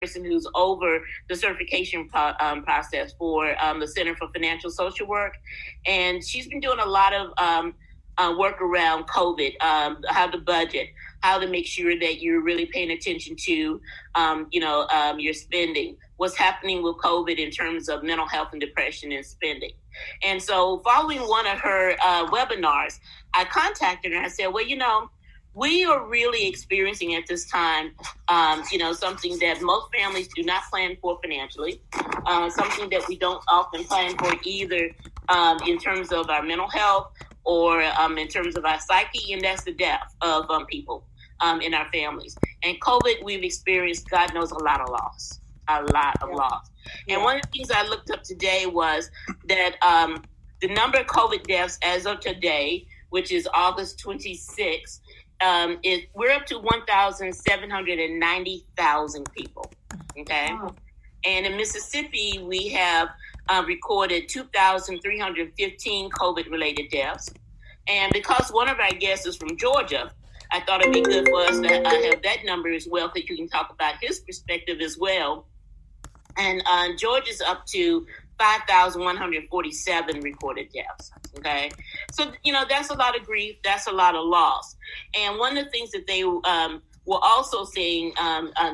person who's over the certification process for the Center for Financial Social Work. And she's been doing a lot of work around COVID, how to budget, how to make sure that you're really paying attention to, your spending, what's happening with COVID in terms of mental health and depression and spending. And so following one of her webinars, I contacted her and I said, well, we are really experiencing at this time, something that most families do not plan for financially, something that we don't often plan for either in terms of our mental health or in terms of our psyche, and that's the death of people in our families. And COVID, we've experienced, God knows, a lot of loss. And one of the things I looked up today was that the number of COVID deaths as of today, which is August 26th, we're up to 1,790,000 people. Okay. Wow. And in Mississippi, we have recorded 2,315 COVID-related deaths. And because one of our guests is from Georgia, I thought it'd be good for us to have that number as well, so you can talk about his perspective as well. And Georgia's up to 5,147 recorded deaths. Okay. So, that's a lot of grief. That's a lot of loss. And one of the things that they were also seeing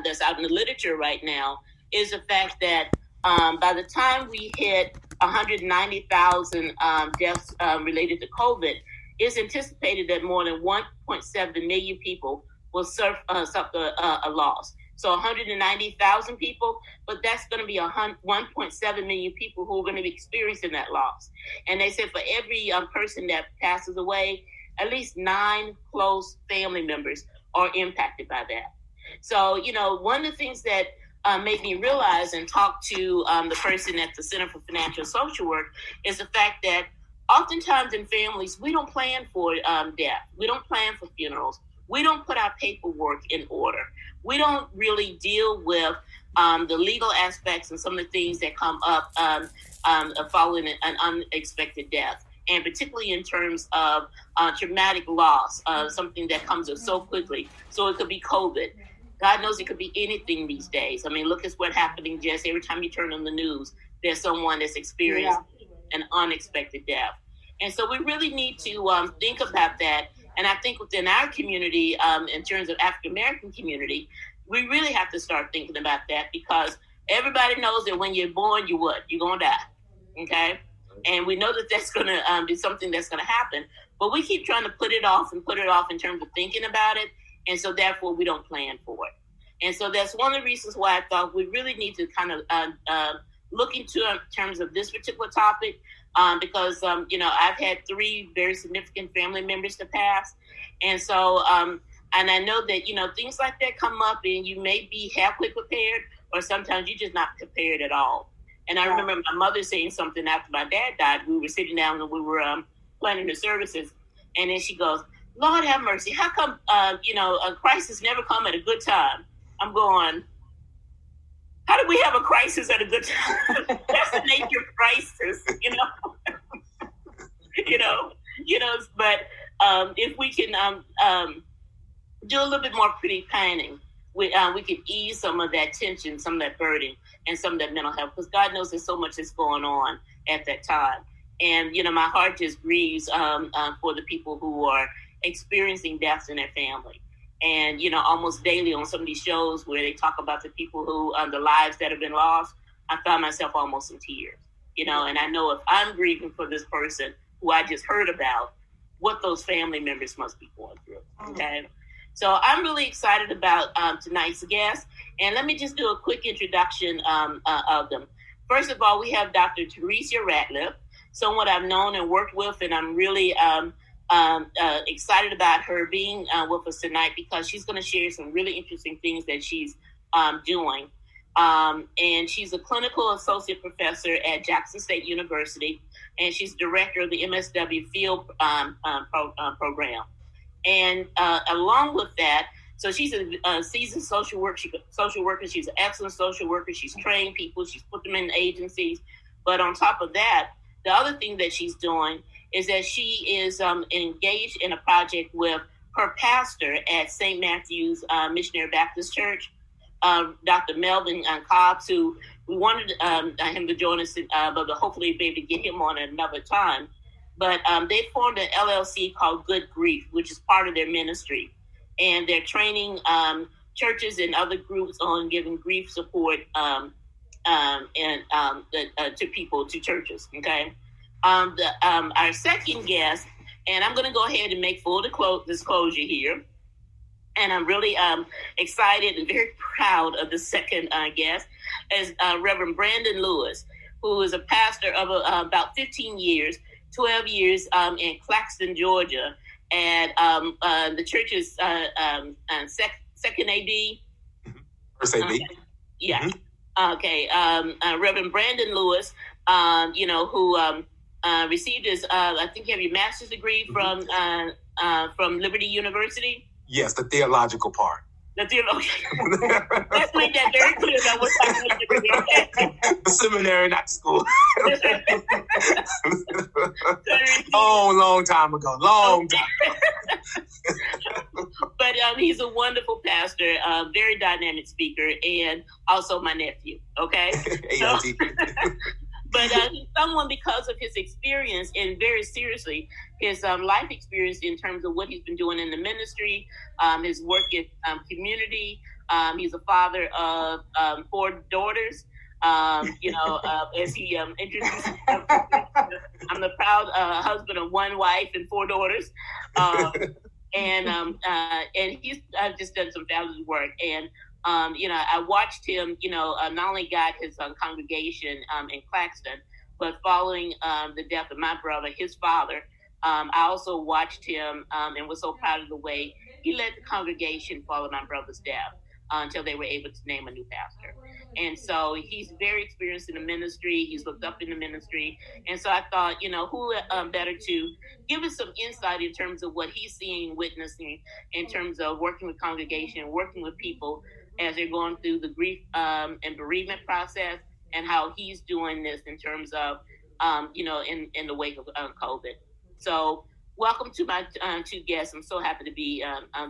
that's out in the literature right now is the fact that by the time we hit 190,000 deaths related to COVID, it's anticipated that more than 1.7 million people will suffer a loss. So 190,000 people, but that's going to be 1.7 million people who are going to be experiencing that loss. And they said for every person that passes away, at least 9 close family members are impacted by that. So, one of the things that made me realize and talk to the person at the Center for Financial Social Work is the fact that oftentimes in families, we don't plan for death. We don't plan for funerals. We don't put our paperwork in order. We don't really deal with the legal aspects and some of the things that come up following an unexpected death. And particularly in terms of traumatic loss, something that comes up so quickly. So it could be COVID. God knows it could be anything these days. I mean, look at what's happening just every time you turn on the news, there's someone that's experienced an unexpected death. And so we really need to think about that. And I think within our community, in terms of African-American community, we really have to start thinking about that, because everybody knows that when you're born, you're going to die. Okay. And we know that that's going to be something that's going to happen, but we keep trying to put it off in terms of thinking about it. And so therefore we don't plan for it. And so that's one of the reasons why I thought we really need to kind of look into in terms of this particular topic, because, I've had 3 very significant family members to pass. And so, and I know that, things like that come up and you may be halfway prepared, or sometimes you're just not prepared at all. And I remember my mother saying something after my dad died. We were sitting down and we were planning the services. And then she goes, Lord have mercy. How come, a crisis never come at a good time? I'm going, how do we have a crisis at a good time? That's the nature of crisis, but if we can do a little bit more pre-planning, we can ease some of that tension, some of that burden, and some of that mental health, because God knows there's so much that's going on at that time. And, my heart just grieves for the people who are experiencing deaths in their family. And, almost daily on some of these shows where they talk about the people who, the lives that have been lost, I found myself almost in tears, and I know if I'm grieving for this person who I just heard about, what those family members must be going through. Okay. So I'm really excited about tonight's guest. And let me just do a quick introduction of them. First of all, we have Dr. Teresa Ratliff, someone I've known and worked with, and I'm really excited about her being with us tonight, because she's going to share some really interesting things that she's doing. And she's a clinical associate professor at Jackson State University, and she's director of the MSW Field program. And along with that, so she's a seasoned social worker. She's an excellent social worker. She's trained people. She's put them in agencies. But on top of that, the other thing that she's doing is that she is engaged in a project with her pastor at St. Matthew's Missionary Baptist Church, Dr. Melvin Cobbs, who we wanted him to join us, but hopefully be able to get him on at another time. But they formed an LLC called Good Grief, which is part of their ministry. And they're training churches and other groups on giving grief support to people, to churches, okay? Our second guest, and I'm going to go ahead and make full disclosure here, and I'm really excited and very proud of the second guest, is Rev Brandon Lewis, who is a pastor of about 15 years, 12 years in Claxton, Georgia, and the church is Second AD. First AD. Yeah. Mm-hmm. Okay. Reverend Brandon Lewis, who received his, I think, have your master's degree from Liberty University. Yes, the theological part. The theologian. Let's make that very clear about what type of degree. The seminary, not school. long time ago. Long time. But he's a wonderful pastor, very dynamic speaker, and also my nephew. Okay. But he's someone, because of his experience, and very seriously, his life experience in terms of what he's been doing in the ministry, his work in community. He's a father of 4 daughters. As he introduced himself, I'm the proud husband of 1 wife and 4 daughters. And he's just done some fabulous work. And I watched him, not only guide his congregation in Claxton, but following the death of my brother, his father, I also watched him and was so proud of the way he led the congregation following my brother's death until they were able to name a new pastor. And so he's very experienced in the ministry. He's looked up in the ministry. And so I thought, who better to give us some insight in terms of what he's seeing, witnessing, in terms of working with congregation, working with people as they're going through the grief and bereavement process, and how he's doing this in terms of, in the wake of COVID. So welcome to my 2 guests. I'm so happy to be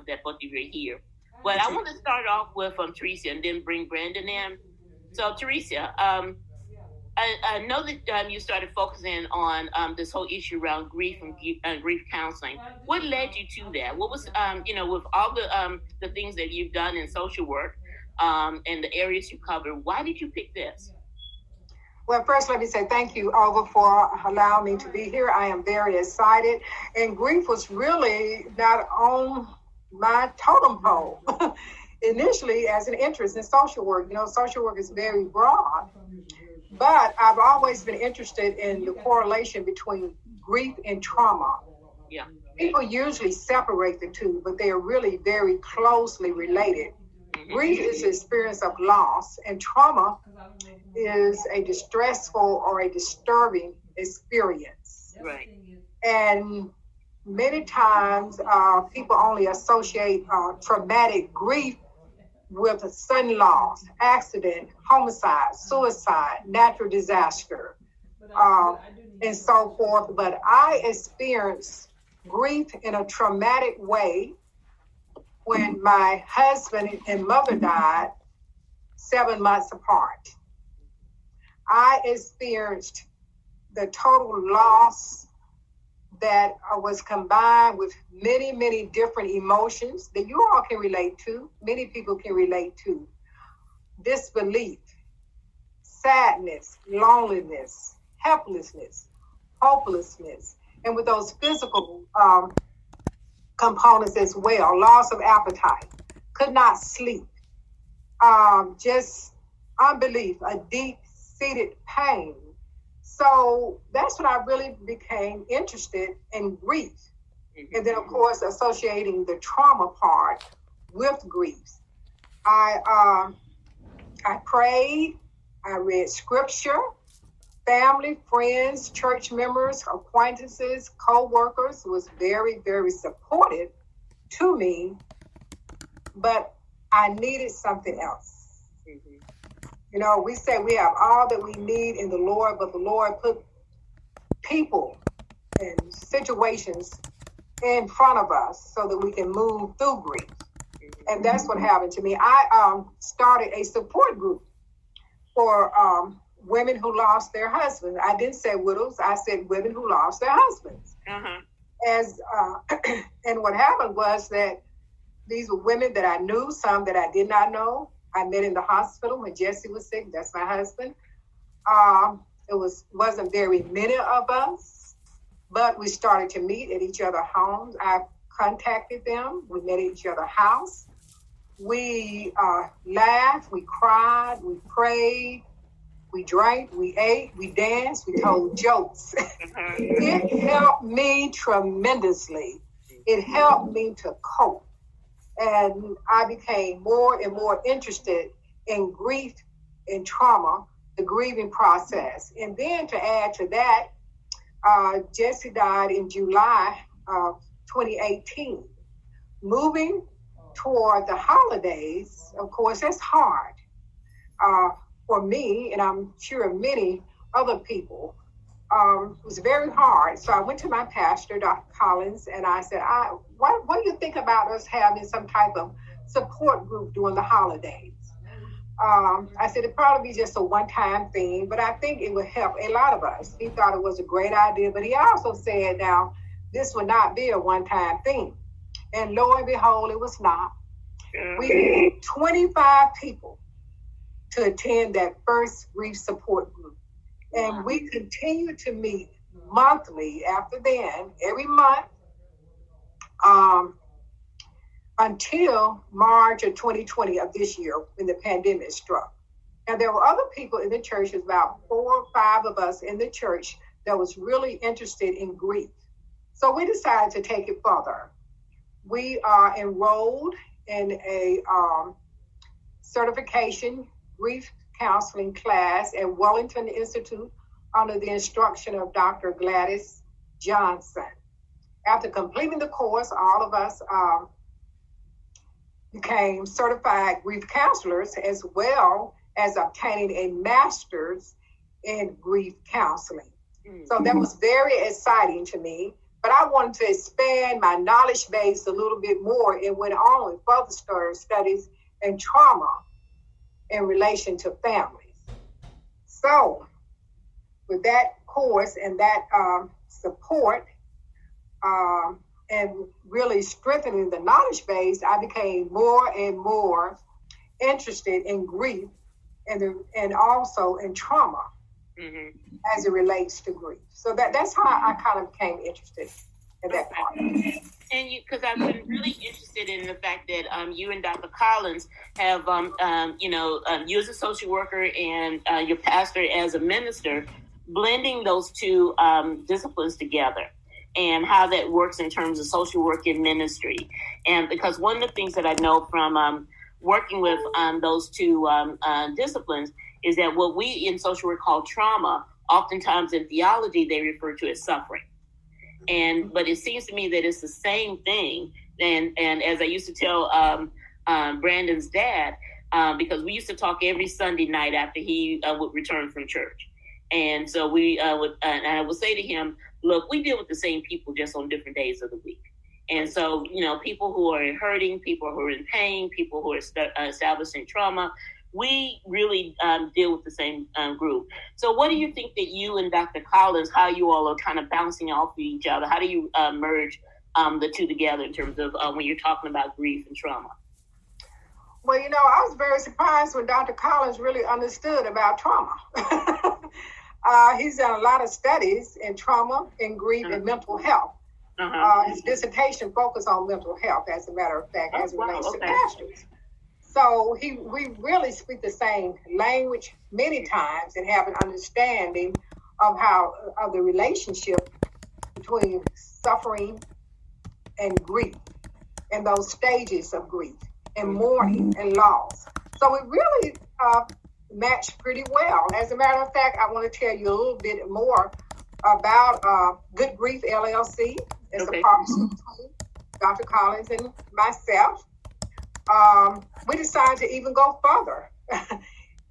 that both of you are here. But I want to start off with Teresa and then bring Brandon in. So Teresa, I know that you started focusing on this whole issue around grief and grief counseling. What led you to that? What was, with all the things that you've done in social work and the areas you cover, why did you pick this? Well, first, let me say thank you, Olga, for allowing me to be here. I am very excited. And grief was really not on my totem pole initially as an interest in social work. Social work is very broad. But I've always been interested in the correlation between grief and trauma. Yeah. People usually separate the two, but they are really very closely related. Mm-hmm. Grief is the experience of loss, and trauma is a distressful or a disturbing experience. Right. And many times people only associate traumatic grief with a sudden loss, accident, homicide, suicide, natural disaster, and so forth. But I experienced grief in a traumatic way when my husband and mother died 7 months apart. I experienced the total loss that was combined with many, many different emotions that you all can relate to, many people can relate to. Disbelief, sadness, loneliness, helplessness, hopelessness, and with those physical components as well, loss of appetite, could not sleep, just unbelief, a deep-seated pain. So that's when I really became interested in grief. And then, of course, associating the trauma part with grief. I prayed, I read scripture, family, friends, church members, acquaintances, co-workers was very, very supportive to me, but I needed something else. We say we have all that we need in the Lord, but the Lord put people and situations in front of us so that we can move through grief. And that's what happened to me. I started a support group for women who lost their husbands. I didn't say widows. I said women who lost their husbands. Uh-huh. And what happened was that these were women that I knew, some that I did not know. I met in the hospital when Jesse was sick. That's my husband. It wasn't very many of us, but we started to meet at each other's homes. I contacted them. We met at each other's house. We laughed, we cried, we prayed, we drank, we ate, we danced, we told jokes. It helped me tremendously. It helped me to cope. And I became more and more interested in grief and trauma, the grieving process. And then to add to that, Jesse died in July of 2018. Moving toward the holidays, of course, that's hard for me, and I'm sure many other people. It was very hard. So I went to my pastor, Dr. Collins, and I said, what do you think about us having some type of support group during the holidays? I said, it'd probably be just a one-time thing, but I think it would help a lot of us. He thought it was a great idea, but he also said, now, this would not be a one-time thing. And lo and behold, it was not. We had 25 people to attend that first grief support group. And we continued to meet monthly after then, every month, until March of 2020 of this year when the pandemic struck. Now, there were other people in the church, there's about 4 or 5 of us in the church that was really interested in grief. So we decided to take it further. We are enrolled in a certification grief counseling class at Wellington Institute under the instruction of Dr. Gladys Johnson. After completing the course, all of us became certified grief counselors, as well as obtaining a master's in grief counseling. So that was very exciting to me. But I wanted to expand my knowledge base a little bit more and went on with further studies in trauma in relation to families. So with that course and that support and really strengthening the knowledge base, I became more and more interested in grief and also in trauma. As it relates to grief. So that's how I kind of became interested in that part. And because I've been really interested in the fact that you and Dr. Collins have, you as a social worker and your pastor as a minister, blending those two disciplines together and how that works in terms of social work and ministry. And because one of the things that I know from working with those two disciplines is that what we in social work call trauma, oftentimes in theology, they refer to as suffering. But it seems to me that it's the same thing. And as I used to tell Brandon's dad, because we used to talk every Sunday night after he would return from church. And so and I would say to him, look, we deal with the same people just on different days of the week. And so, people who are hurting, people who are in pain, people who are establishing trauma, we really deal with the same group. So what do you think that you and Dr. Collins, how you all are kind of bouncing off of each other? How do you merge the two together in terms of when you're talking about grief and trauma? Well, I was very surprised when Dr. Collins really understood about trauma. He's done a lot of studies in trauma, in grief, and mental health. His dissertation focused on mental health, as a matter of fact, as it relates to pastors. So we really speak the same language many times and have an understanding of the relationship between suffering and grief and those stages of grief and mourning and loss. So we really match pretty well. As a matter of fact, I want to tell you a little bit more about Good Grief LLC. It's a partnership between Dr. Collins and myself. We decided to even go further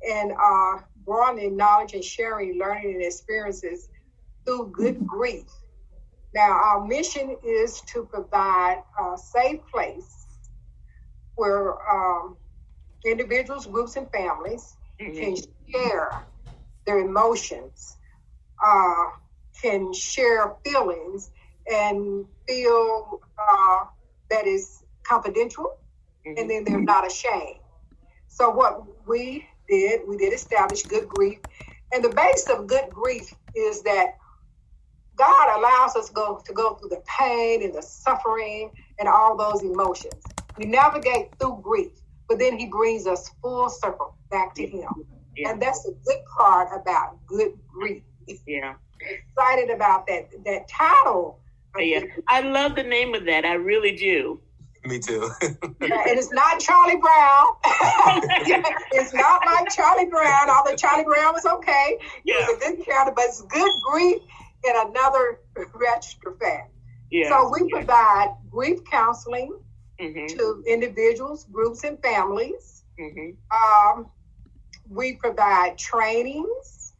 and broadening knowledge and sharing learning and experiences through good grief. Now, our mission is to provide a safe place where individuals, groups, and families can share their emotions, can share feelings, and feel that is confidential, and then they're not ashamed. So what we did establish good grief. And the base of good grief is that God allows us to go through the pain and the suffering and all those emotions. We navigate through grief, but then he brings us full circle back to him. Yeah. And that's the good part about good grief. Yeah. Excited about that title. Yeah. I love the name of that. I really do. Me too. And it's not Charlie Brown. It's not like Charlie Brown, although Charlie Brown was okay. He was a good character, but it's good grief in another register fact. Yeah. So we provide grief counseling to individuals, groups, and families. We provide trainings.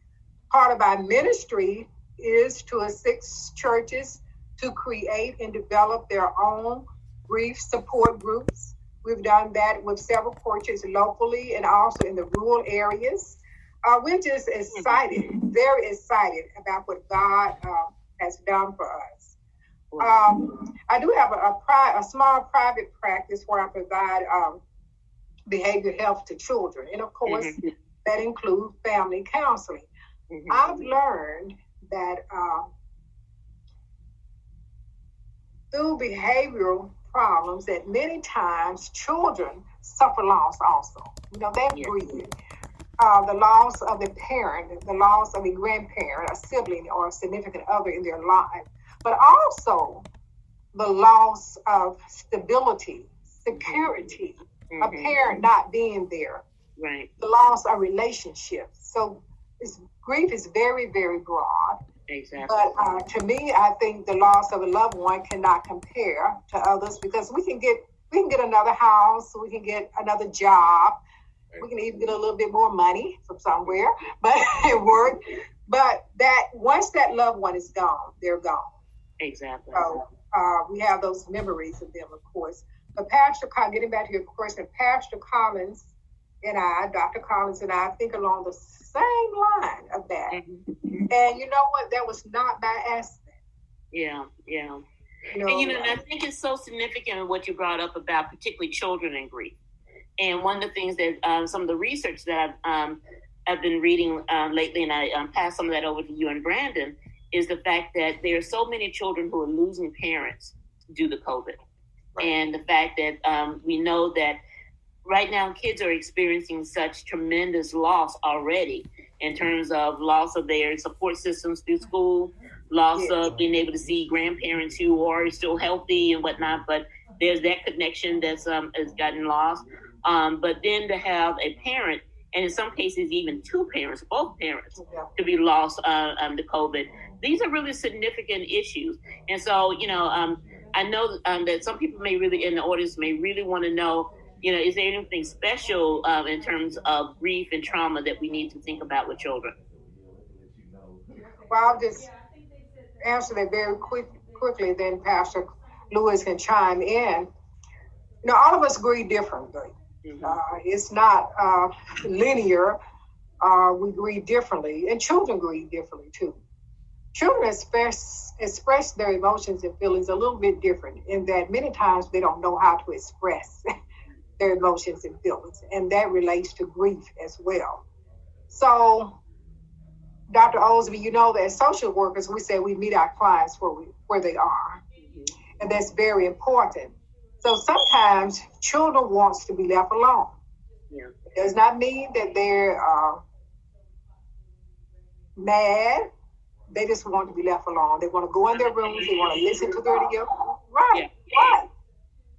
Part of our ministry is to assist churches to create and develop their own grief support groups. We've done that with several churches locally and also in the rural areas. We're just excited, very excited about what God has done for us. I do have a small private practice where I provide behavioral health to children. And of course, that includes family counseling. I've learned that through behavioral problems that many times children suffer loss also. They're grieving. The loss of a parent, the loss of a grandparent, a sibling, or a significant other in their life, but also the loss of stability, security, a parent not being there, the loss of relationships. So grief is very, very broad. Exactly. But to me, I think the loss of a loved one cannot compare to others because we can get another house, we can get another job, we can even get a little bit more money from somewhere, but it worked. But that once that loved one is gone, they're gone. Exactly. So we have those memories of them, of course. But getting back to your question, Pastor Collins and Dr. Collins and I think along the same line of that. And you know what? That was not by accident. Yeah. And I think it's so significant what you brought up about particularly children and grief. And one of the things that some of the research that I've been reading lately, and I passed some of that over to you and Brandon, is the fact that there are so many children who are losing parents due to COVID. And the fact that we know that right now kids are experiencing such tremendous loss already in terms of loss of their support systems through school, loss of being able to see grandparents who are still healthy and whatnot, but there's that connection that's has gotten lost. But then to have a parent, and in some cases even two parents, both parents, to be lost to COVID, these are really significant issues. And so, I know that some people in the audience may really want to know, is there anything special in terms of grief and trauma that we need to think about with children? Well, I'll just answer that very quickly, then Pastor Lewis can chime in. All of us grieve differently. It's not linear. We grieve differently, and children grieve differently too. Children express their emotions and feelings a little bit different in that many times they don't know how to express their emotions and feelings, and that relates to grief as well. So, Dr. Osby, that as social workers, we say we meet our clients where they are, and that's very important. So sometimes children want to be left alone. It does not mean that they're mad. They just want to be left alone. They want to go in their rooms. They want to listen to the radio. Right.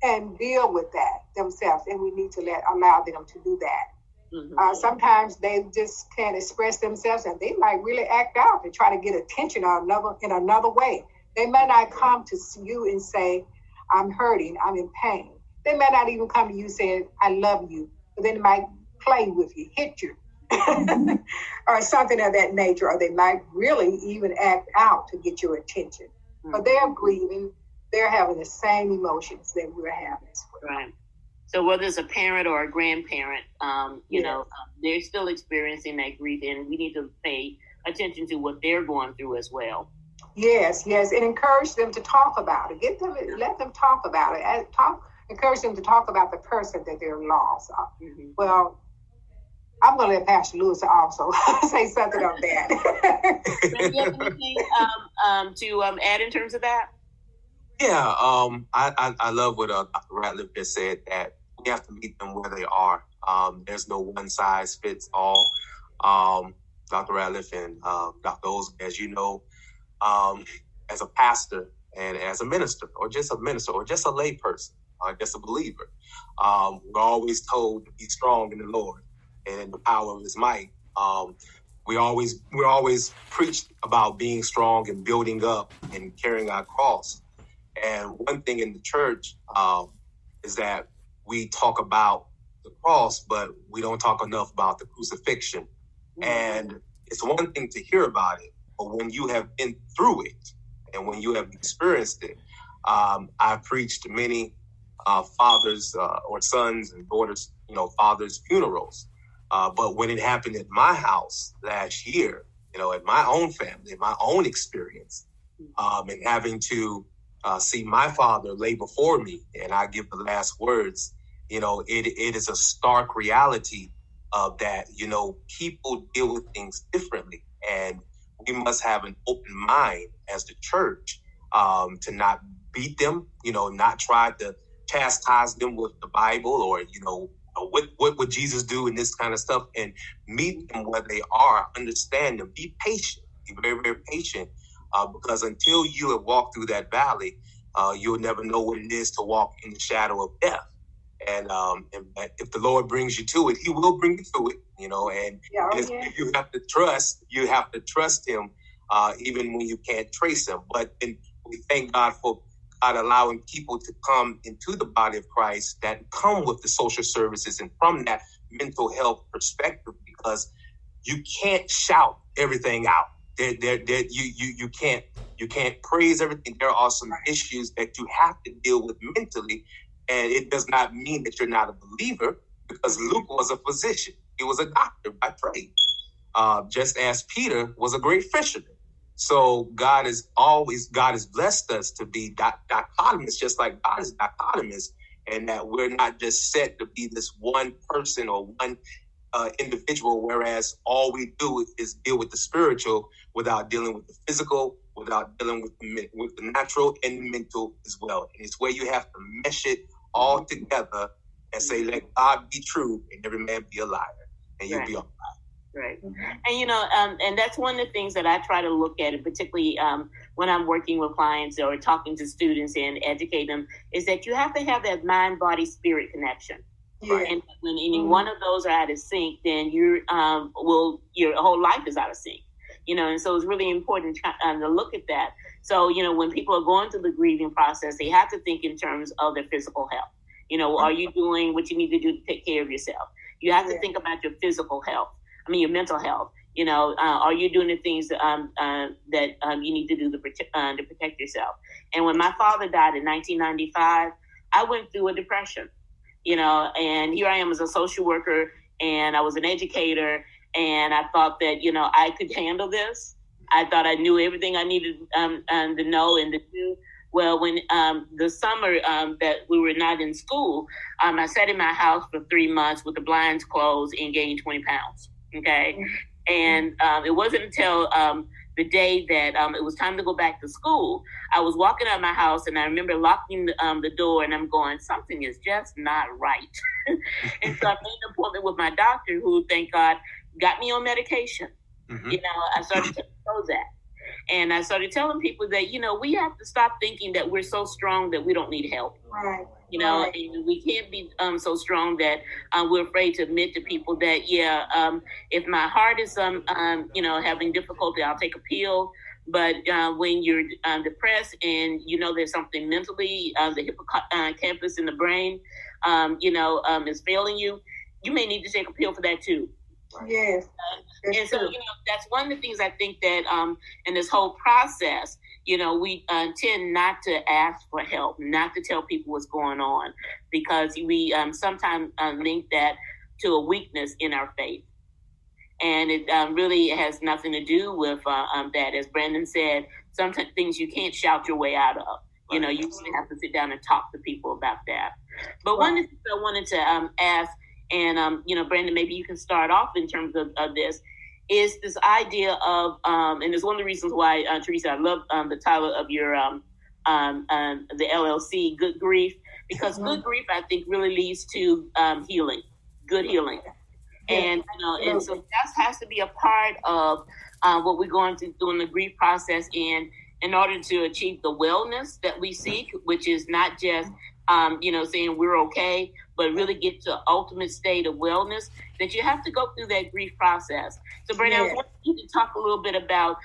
And deal with that themselves. And we need to allow them to do that. Sometimes they just can't express themselves, and they might really act out and try to get attention in another way. They may not come to you and say, I'm hurting, I'm in pain. They may not even come to you saying, I love you, but then they might play with you, hit you, or something of that nature, or they might really even act out to get your attention. But they're grieving, they're having the same emotions that we're having. Right. So whether it's a parent or a grandparent, they're still experiencing that grief, and we need to pay attention to what they're going through as well. Yes, and encourage them to talk about it. Let them talk about it. Encourage them to talk about the person that they're lost. Mm-hmm. Well, I'm going to let Pastor Lewis also say something on that. Do you have anything to add in terms of that? Yeah, I love what Dr. Ratliff just said, that we have to meet them where they are. There's no one size fits all. Dr. Ratliff and Dr. Osby, as you know, as a pastor and as a minister, or just a lay person, or just a believer, we're always told to be strong in the Lord and in the power of his might. We always preach about being strong and building up and carrying our cross. And one thing in the church is that we talk about the cross, but we don't talk enough about the crucifixion. Mm-hmm. And it's one thing to hear about it, but when you have been through it and when you have experienced it, I've preached to many fathers or sons and daughters, fathers' funerals. But when it happened at my house last year, at my own family, my own experience, and having to see my father lay before me and I give the last words, it is a stark reality of that, people deal with things differently. And we must have an open mind as the church to not beat them, not try to chastise them with the Bible or, what would Jesus do and this kind of stuff, and meet them where they are, understand them, be patient, be very, very patient, because until you have walked through that valley, you'll never know what it is to walk in the shadow of death. And if the Lord brings you to it, he will bring you through it, you have to trust him, even when you can't trace him. But we thank God for God allowing people to come into the body of Christ that come with the social services and from that mental health perspective, because you can't shout everything out. You can't praise everything. There are some issues that you have to deal with mentally, and it does not mean that you're not a believer, because Luke was a physician. He was a doctor by trade, just as Peter was a great fisherman. So God has blessed us to be dichotomous, just like God is dichotomous, and that we're not just set to be this one person or one individual, whereas all we do is deal with the spiritual without dealing with the physical, without dealing with the natural and the mental as well. And it's where you have to mesh it all together and say, let God be true and every man be a liar, and you'll be all right. Right. And, and that's one of the things that I try to look at, and particularly when I'm working with clients or talking to students and educate them, is that you have to have that mind, body, spirit connection. Yeah. And when any one of those are out of sync, then your whole life is out of sync. And so it's really important to look at that. So, when people are going through the grieving process, they have to think in terms of their physical health. Are you doing what you need to do to take care of yourself? You have to think about your physical health. Your mental health. Are you doing the things that you need to do to protect yourself? And when my father died in 1995, I went through a depression. And here I am as a social worker, and I was an educator, and I thought that I could handle this. I thought I knew everything I needed to know and to do. Well, when the summer that we were not in school, I sat in my house for 3 months with the blinds closed and gained 20 pounds. Okay. And it wasn't until the day that it was time to go back to school, I was walking out of my house, and I remember locking the door, and I'm going, something is just not right. And so I made an appointment with my doctor, who, thank God, got me on medication. Mm-hmm. I started taking Prozac. And I started telling people that, we have to stop thinking that we're so strong that we don't need help. Right. And we can't be so strong that we're afraid to admit to people that, if my heart is, having difficulty, I'll take a pill. But when you're depressed and there's something mentally, the hippocampus in the brain, is failing you, you may need to take a pill for that too. Yes. And so, that's one of the things I think that in this whole process, we tend not to ask for help, not to tell people what's going on, because we sometimes link that to a weakness in our faith. And it really has nothing to do with that. As Brandon said, sometimes things you can't shout your way out of. You really have to sit down and talk to people about that. But one of the things I wanted to ask, and, Brandon, maybe you can start off in terms of this, is this idea of, and it's one of the reasons why, Teresa, I love the title of your, the LLC, Good Grief, because good grief, I think, really leads to healing, good healing. And, and so that has to be a part of what we're going to do in the grief process in order to achieve the wellness that we seek, which is not just, saying we're okay, but really get to the ultimate state of wellness, that you have to go through that grief process. So, Brandon, I was wondering if you could talk a little bit about,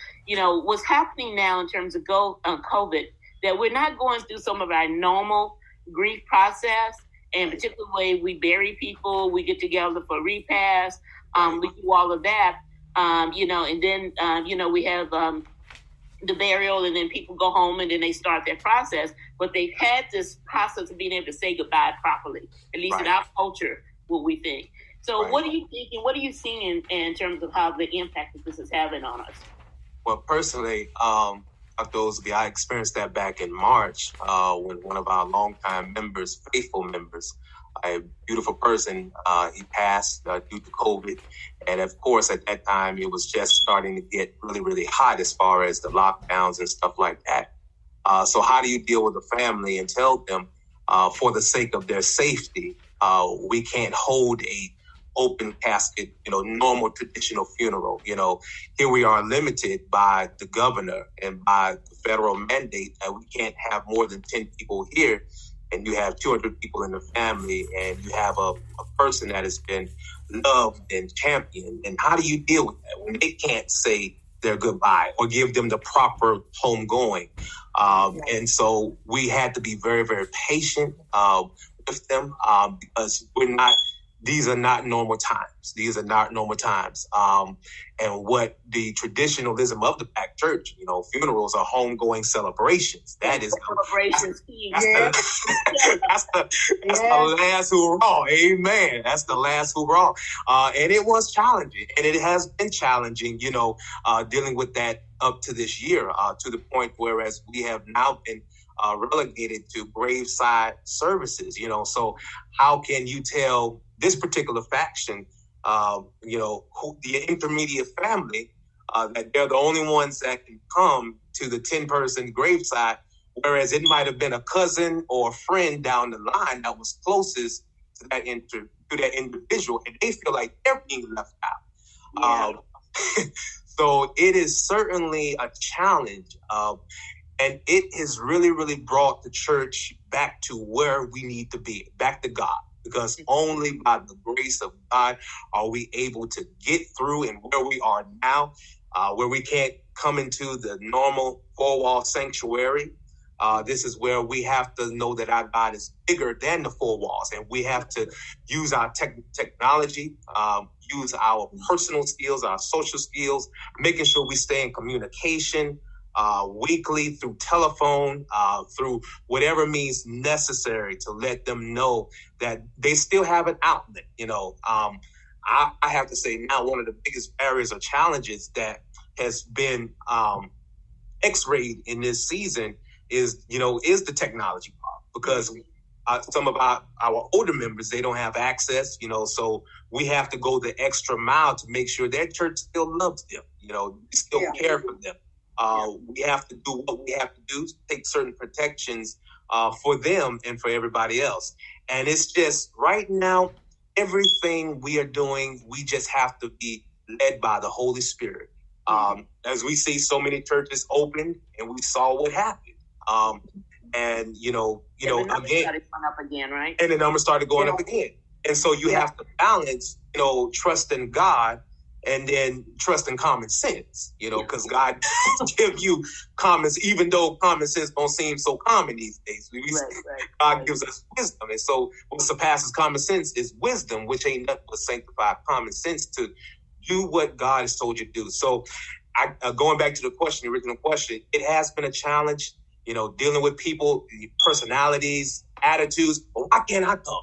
what's happening now in terms of COVID, that we're not going through some of our normal grief process, and particularly the way we bury people, we get together for repast, we do all of that, and then, we have the burial, and then people go home and then they start their process. But they've had this process of being able to say goodbye properly, at least in our culture, what we think. So what are you thinking? What are you seeing in terms of how the impact that this is having on us? Well, personally, Dr. Osby, I experienced that back in March when one of our longtime members, faithful members, a beautiful person, he passed due to COVID. And of course, at that time, it was just starting to get really, really hot as far as the lockdowns and stuff like that. So how do you deal with the family and tell them, for the sake of their safety, we can't hold a open casket, normal traditional funeral. Here we are limited by the governor and by the federal mandate that we can't have more than 10 people here. And you have 200 people in the family, and you have a person that has been loved and championed. And how do you deal with that when they can't say their goodbye or give them the proper homegoing? And so we had to be very, very patient with them because these are not normal times. These are not normal times. And what the traditionalism of the Black church, funerals are homegoing celebrations. That is celebrations. That's the last hurrah. Amen. That's the last hurrah. And it was challenging, and it has been challenging, dealing with that up to this year, to the point whereas we have now been relegated to graveside services, so how can you tell this particular faction, the intermediate family, that they're the only ones that can come to the 10-person graveside, whereas it might have been a cousin or a friend down the line that was closest to that individual, and they feel like they're being left out. So it is certainly a challenge. And it has really, really brought the church back to where we need to be, back to God, because only by the grace of God are we able to get through and where we are now, where we can't come into the normal four-wall sanctuary. This is where we have to know that our God is bigger than the four walls, and we have to use our technology, use our personal skills, our social skills, making sure we stay in communication, weekly through telephone, through whatever means necessary to let them know that they still have an outlet. I have to say now one of the biggest barriers or challenges that has been x-rayed in this season is the technology part, because some of our older members, they don't have access, so we have to go the extra mile to make sure their church still loves them, still care for them. We have to do what we have to do to take certain protections for them and for everybody else. And it's just right now, everything we are doing, we just have to be led by the Holy Spirit. As we see so many churches open, and we saw what happened. And again, right? And the numbers started going up again. And so you have to balance, trust in God and then trust in common sense, because God give you common, even though common sense don't seem so common these days. God gives us wisdom. And so what surpasses common sense is wisdom, which ain't nothing but sanctified common sense to do what God has told you to do. So going back to the original question, it has been a challenge, dealing with people, personalities, attitudes. Oh, why can't I come?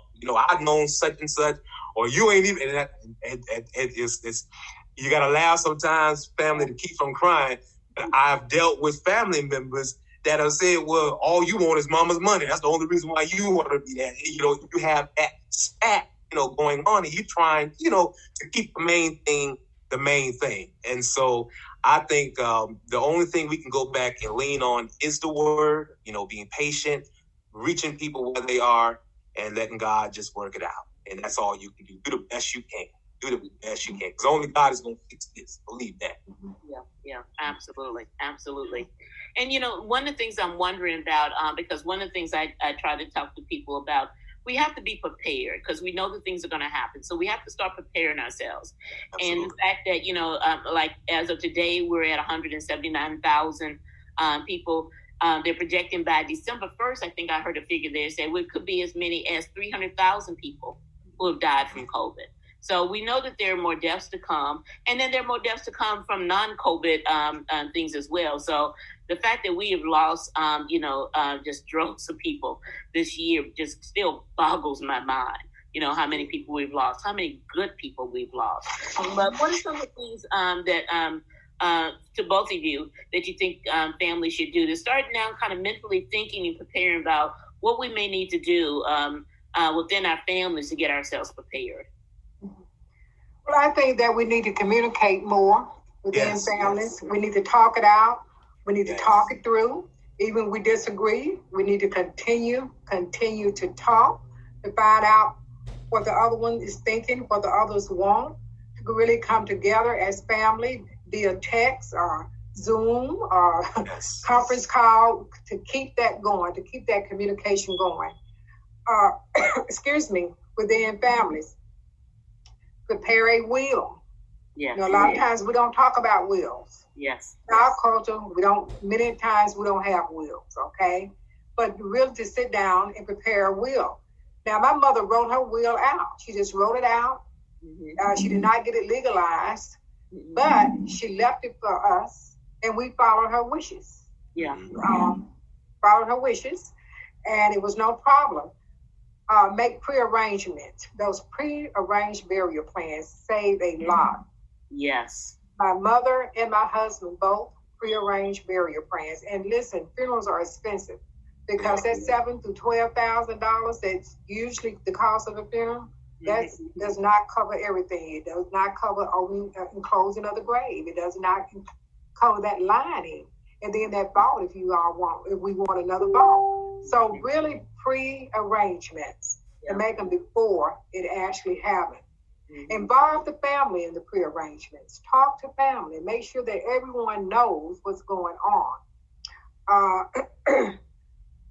I've known such and such, or you ain't even, it's you got to laugh sometimes, family, to keep from crying. But I've dealt with family members that have said, well, all you want is mama's money. That's the only reason why you want to be that. You have that spat, going on, and you're trying, to keep the main thing. And so I think the only thing we can go back and lean on is the word, being patient, reaching people where they are, and letting God just work it out. And that's all you can do. Do the best you can. Because only God is going to fix this. Believe that. Yeah, absolutely. And, one of the things I'm wondering about, because one of the things I try to talk to people about, we have to be prepared because we know that things are going to happen. So we have to start preparing ourselves. Absolutely. And the fact that, like as of today, we're at 179,000 people. They're projecting by December 1st, I think I heard a figure there say it could be as many as 300,000 people who have died from COVID. So we know that there are more deaths to come. And then there are more deaths to come from non-COVID things as well. So the fact that we have lost, just droves of people this year just still boggles my mind. How many people we've lost, how many good people we've lost. But what are some of the things that to both of you that you think families should do to start now kind of mentally thinking and preparing about what we may need to do within our families to get ourselves prepared? Well, I think that we need to communicate more within families. Yes. We need to talk it out. We need to talk it through. Even if we disagree, we need to continue to talk to find out what the other one is thinking, what the others want, to really come together as family via text or Zoom or conference call to keep that going, to keep that communication going. Within families. Prepare a will. Yes. A lot of times we don't talk about wills. Yes. In our culture, many times we don't have wills, okay? But really to sit down and prepare a will. Now, my mother wrote her will out. She just wrote it out. Mm-hmm. She did not get it legalized, but she left it for us, and we followed her wishes. Yeah. Followed her wishes, and it was no problem. Make pre-arrangements. Those pre-arranged burial plans save a lot. Yes. My mother and my husband both pre-arranged burial plans. And listen, funerals are expensive because that $7,000 to $12,000 that's usually the cost of a funeral. That does not cover everything. It does not cover only enclosing of the grave. It does not cover that lining. And then that vault if we want another vault. So really pre-arrangements to make them before it actually happens. Mm-hmm. Involve the family in the pre-arrangements. Talk to family. Make sure that everyone knows what's going on.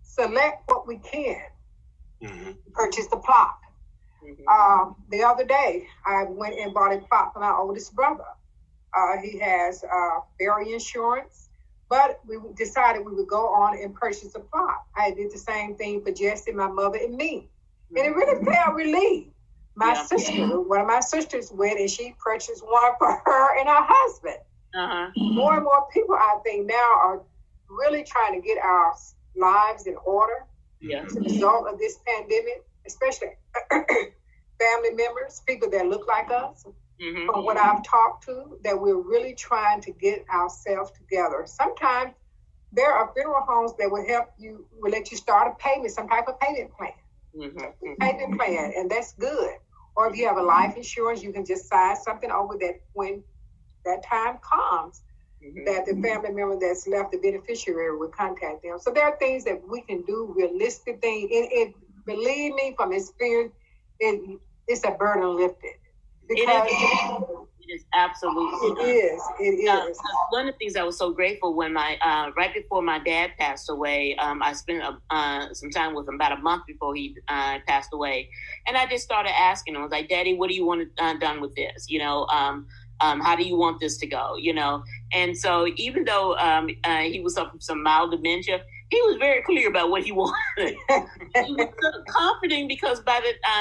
Select what we can. Mm-hmm. Purchase the plot. Mm-hmm. The other day, I went and bought a plot for my oldest brother. He has burial insurance. But we decided we would go on and purchase a plot. I did the same thing for Jesse, my mother, and me. And it really felt relieved. One of my sisters went and she purchased one for her and her husband. Uh-huh. More and more people, I think, now are really trying to get our lives in order as a result of this pandemic, especially family members, people that look like us. Mm-hmm. From what I've talked to, that we're really trying to get ourselves together. Sometimes there are funeral homes that will let you start some type of payment plan. Mm-hmm. Payment plan, and that's good. Or if you have a life insurance, you can just sign something over that when that time comes, that the family member that's left, the beneficiary, will contact them. So there are things that we can do, realistic things. And believe me, from experience, it's a burden lifted. Because it is absolutely. It is. One of the things I was so grateful when right before my dad passed away, I spent some time with him about a month before he passed away, and I just started asking him. I was like, "Daddy, what do you want done with this? How do you want this to go? And so even though he was suffering from some mild dementia, he was very clear about what he wanted. He was so comforting because by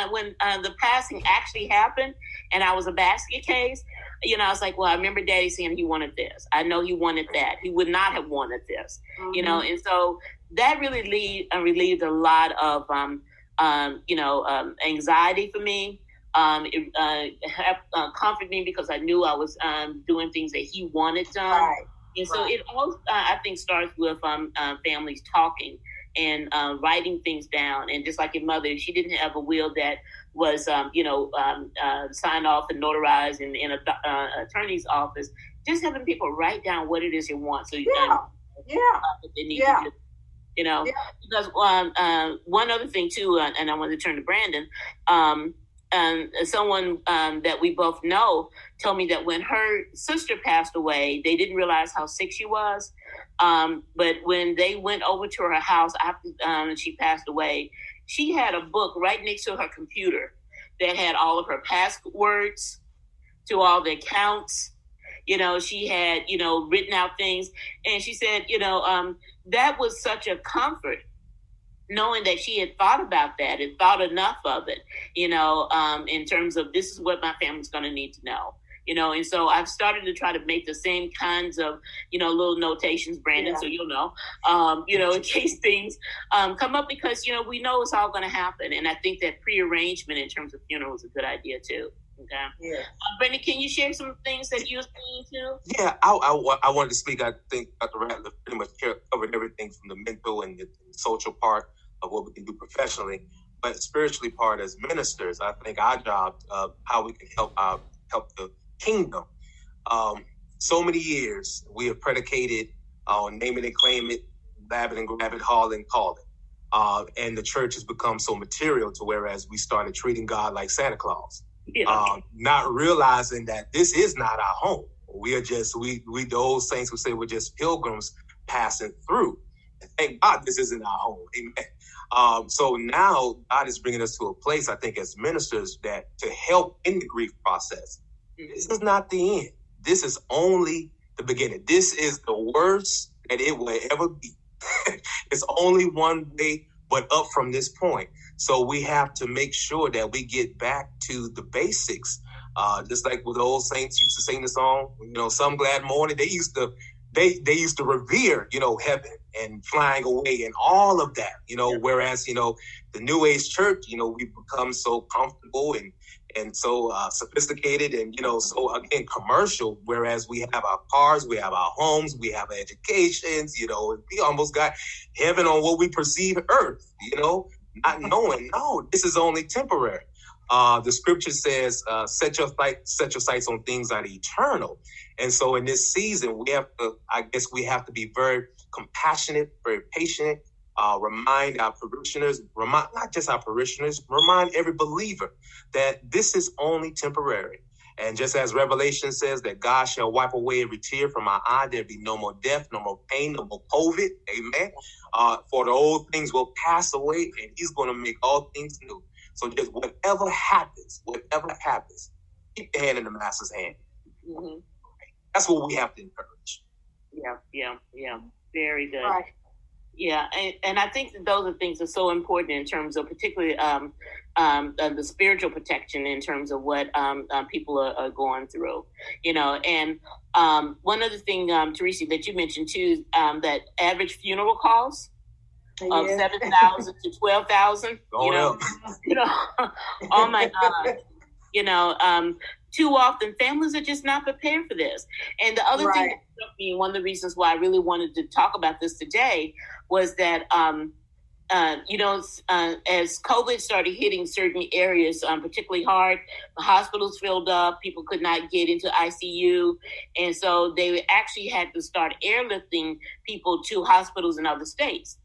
when the passing actually happened and I was a basket case, I was like, well, I remember Daddy saying he wanted this. I know he wanted that. He would not have wanted this, and so that really relieved a lot of, anxiety for me. It comforted me because I knew I was doing things that he wanted done. Right. And so it all, I think, starts with families talking and writing things down. And just like your mother, she didn't have a will that was, signed off and notarized in an attorney's office. Just having people write down what it is you want. So what they need to do. Because one other thing too, and I want to turn to Brandon, someone that we both know told me that when her sister passed away, they didn't realize how sick she was. But when they went over to her house after she passed away, she had a book right next to her computer that had all of her passwords to all the accounts. She had, written out things. And she said, that was such a comfort, knowing that she had thought about that and thought enough of it, in terms of this is what my family's going to need to know, and so I've started to try to make the same kinds of, little notations, Brandon, so you'll know, in case things come up, because, we know it's all going to happen. And I think that prearrangement in terms of funeral is a good idea too. Okay. Yeah. Brandon, can you share some things that you're seeing too? Yeah, I wanted to speak. I think Dr. Ratliff pretty much covered everything from the mental and the social part of what we can do professionally, but spiritually part as ministers. I think our job, how we can help the kingdom. So many years we have predicated on name it and claim it, grab it and grab it, haul and call it. And the church has become so material to whereas we started treating God like Santa Claus. Yeah. Not realizing that this is not our home. We are just, we those saints who say we're just pilgrims passing through. And thank God this isn't our home. Amen. So now God is bringing us to a place, I think, as ministers, that to help in the grief process. This is not the end. This is only the beginning. This is the worst that it will ever be. It's only one way but up from this point. So we have to make sure that we get back to the basics. Just like with the old saints used to sing the song, some glad morning, they used to revere, heaven and flying away and all of that, whereas, the New Age church, we've become so comfortable and so sophisticated and, so again, commercial, whereas we have our cars, we have our homes, we have educations, we almost got heaven on what we perceive earth, not knowing, no, this is only temporary. The scripture says, set your sights on things that are eternal. And so in this season, we have to be very compassionate, very patient, remind our parishioners, not just our parishioners, remind every believer that this is only temporary. And just as Revelation says that God shall wipe away every tear from our eye, there'll be no more death, no more pain, no more COVID. Amen. For the old things will pass away and he's going to make all things new. So just whatever happens, keep your hand in the master's hand. Mm-hmm. That's what we have to encourage. Yeah. Very good. Right. Yeah, and I think that those are things that are so important in terms of particularly the spiritual protection in terms of what people are going through, And one other thing, Teresa, that you mentioned too, that average funeral costs of 7,000 to 12,000. Oh my God. Too often families are just not prepared for this. And the other thing that struck me, one of the reasons why I really wanted to talk about this today was that, as COVID started hitting certain areas, particularly hard, the hospitals filled up, people could not get into ICU. And so they actually had to start airlifting people to hospitals in other states.